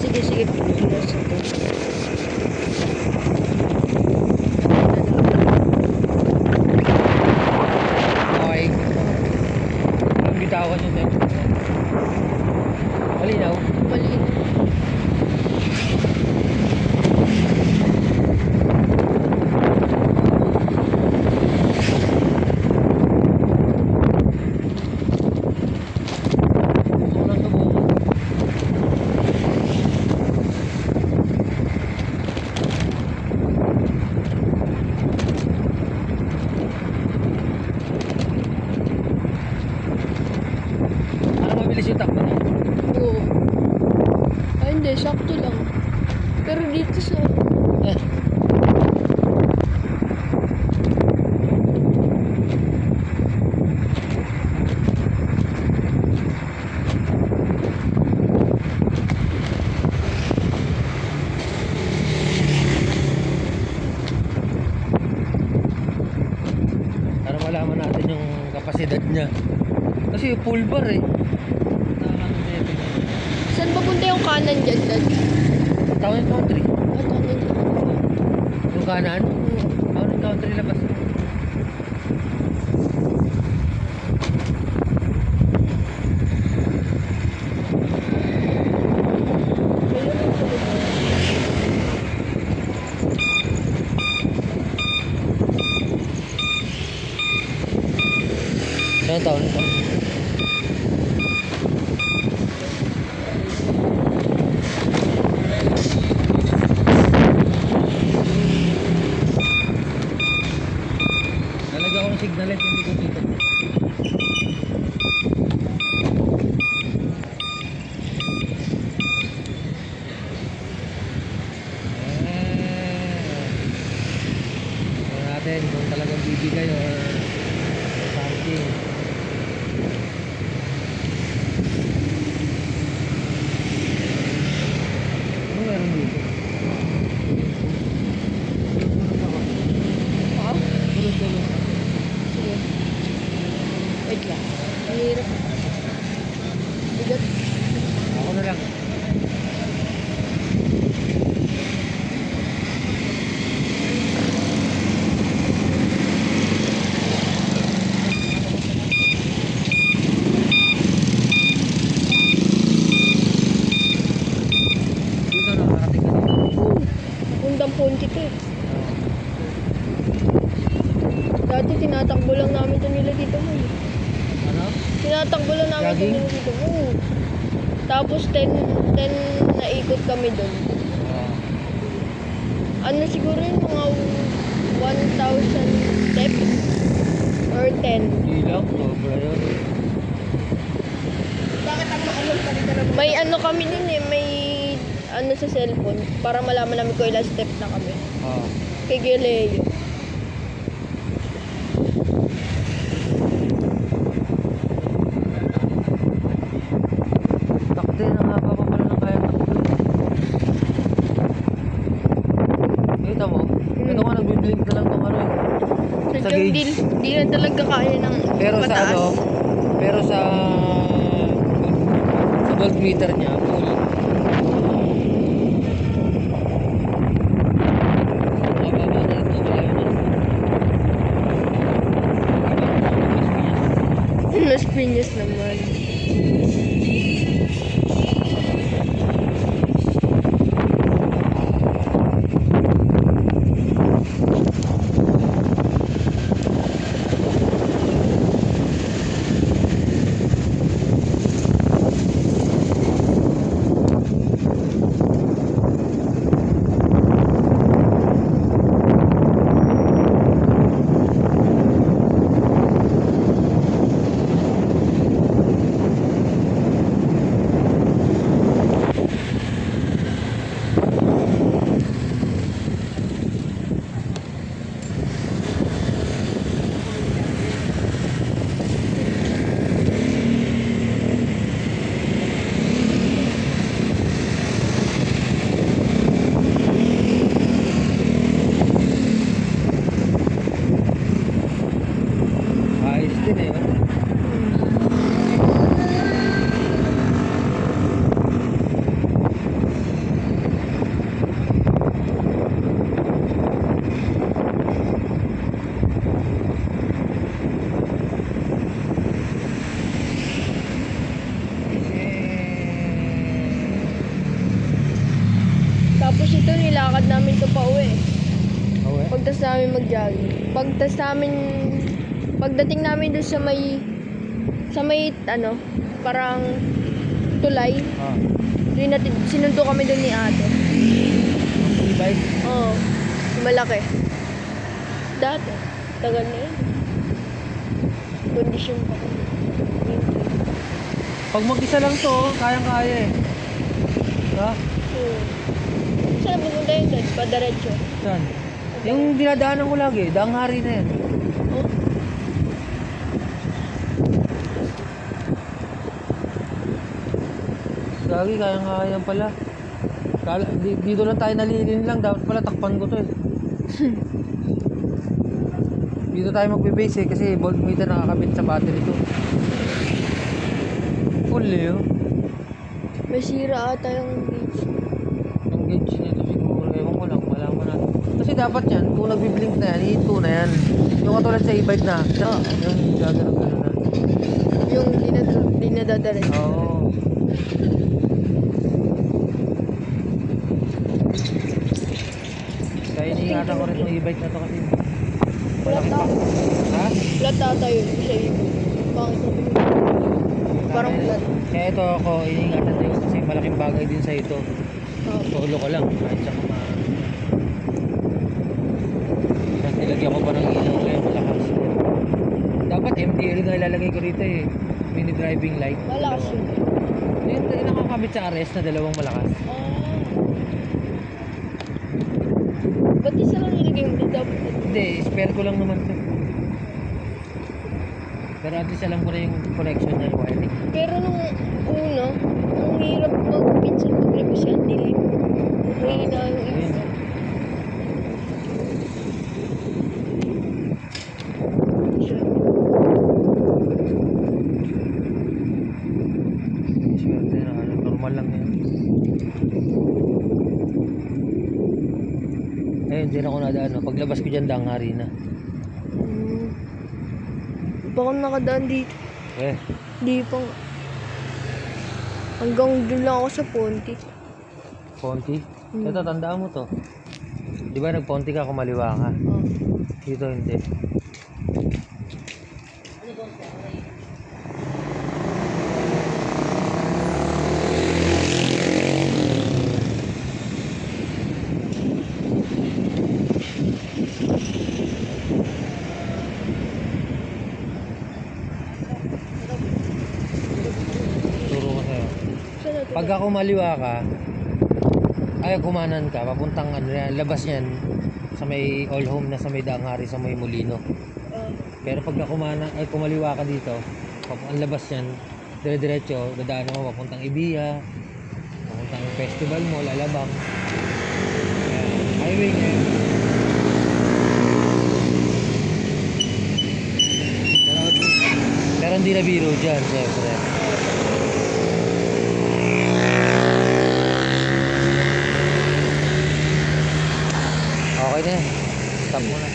sige, sige. Pinunas ito. Okay. Ang bitawan nyo dyan. Malinaw. Malinaw. Walang subukan. Ano mabilis yung takbo niya? Oo. Ay, hindi. Sakto lang. Pero dito sa... Para malaman natin yung kapasidad niya. Kasi full bar eh. Saan papunta yung kanan dyan, Dad? Town and country. Ah, kanan. Yung kanan? Town and country labas. Saan town and country? Nalagyan ko ng signal light, hindi ko kita. Tingnan natin kung talagang bibigay or something. Ano meron dito? Ha? Tulog-tulog. Sige. Wait lang. Ang hirap. Bigat. Ako na lang. Dito na, nakarating ka dito. Undang punti to eh. Dati tinatakbo lang namin ito nila dito mo eh. Ano? Tinatakbo lang namin ito Jogging? nila dito mo. Tapos 10 naikot kami doon. Ah. Ano siguro yun, mga 1,000 steps or 10. Hindi lang, sobra yun. May ano kami dun eh, may ano sa cellphone para malaman namin kung ilang step na kami. Ah. Kay Galileo. Takde, ang haba pa pala ng kaya takbo. Kita mo? Ito nga, nagbiblink na lang tong ano eh. Sa Sadyang gauge. di na talaga kaya ng Pero sa mataas. ano, pero sa voltmeter niya, full. Mababa na ito, malayo na. Las Piñas naman. lakad namin to pa uwi. Oo eh. Pagtas namin mag-jogging. Pagdating namin doon sa may ano, parang tulay. Ah. Sinundo kami doon ni ate. E-bike. Oo, malaki. Dati, tagal na yun. Kondisyon pa kami. Pag mag-isa lang to, kayang-kaya eh. Ha? Oo. Saan pupunta yun doon? Padaretso. Saan? Yung dinadaanan ko lagi, daang hari na yan. Oh. Lagi, kayang-kaya pala. Dito lang tayo nalilin lang, dapat pala takpan ko to eh. Dito tayo magbe-base eh, kasi voltmeter nakakabit sa battery to. Full eh oh. May sira ata yung gauge. Yung gauge nito siguro, ewan ko lang, malaman natin. Kasi dapat yan, kung nagbi-blink na yan, i-2 na yan. Yung katulad sa e-bike na, yung gagano'n na. Yung di nadadaretso. Oo. Kaya iniingatan ko rin yung e-bike na to kasi Flat ata. ha? Flat ata yun sa iyo. Pangit na yun. Parang flat. Kaya ito ako, iniingatan ko kasi malaking bagay din sa ito. Oh. Tulo ko lang, kahit sa mga tapos nilagyan ko pa ng ilaw kaya malakas. Dapat MDL nga ilalagay ko rito eh. Mini driving light. Malakas yun. Yung nakakabit sa arrest na dalawang malakas. Ba't isa lang nilagay mo dito? Hindi, spare ko lang naman to. Pero at least alam ko na yung connection niya, yung wiring. Pero nung una, ang hirap minsan mag-review siya. Dilim. Mahina yung Ayun. isa. Swerte na, normal lang yan. Ayun, dyan ako nadaan. No? Paglabas ko dyan, dangari na. Baka nakadaan dito. Eh, Di pa. Hanggang dun lang ako sa Ponti. Ponti. Ito, tandaan mo to. Di ba nagponti ka, kumaliwa ka? Oh. Dito hindi. Turo ko sa'yo. Saan natin? Pagka kumaliwa ka, ay kumanan ka, papuntang ano yan, labas yan sa may all home na sa may Daanghari sa may Molino. Pero pagka kumaliwa ka dito, ang labas yan, dire-diretso, dadaan mo papuntang Ibiya, papuntang festival mo, Lalabang. Highway niya yun. Pero hindi na biro dyan, syempre. Okay na yan. Stop mo na.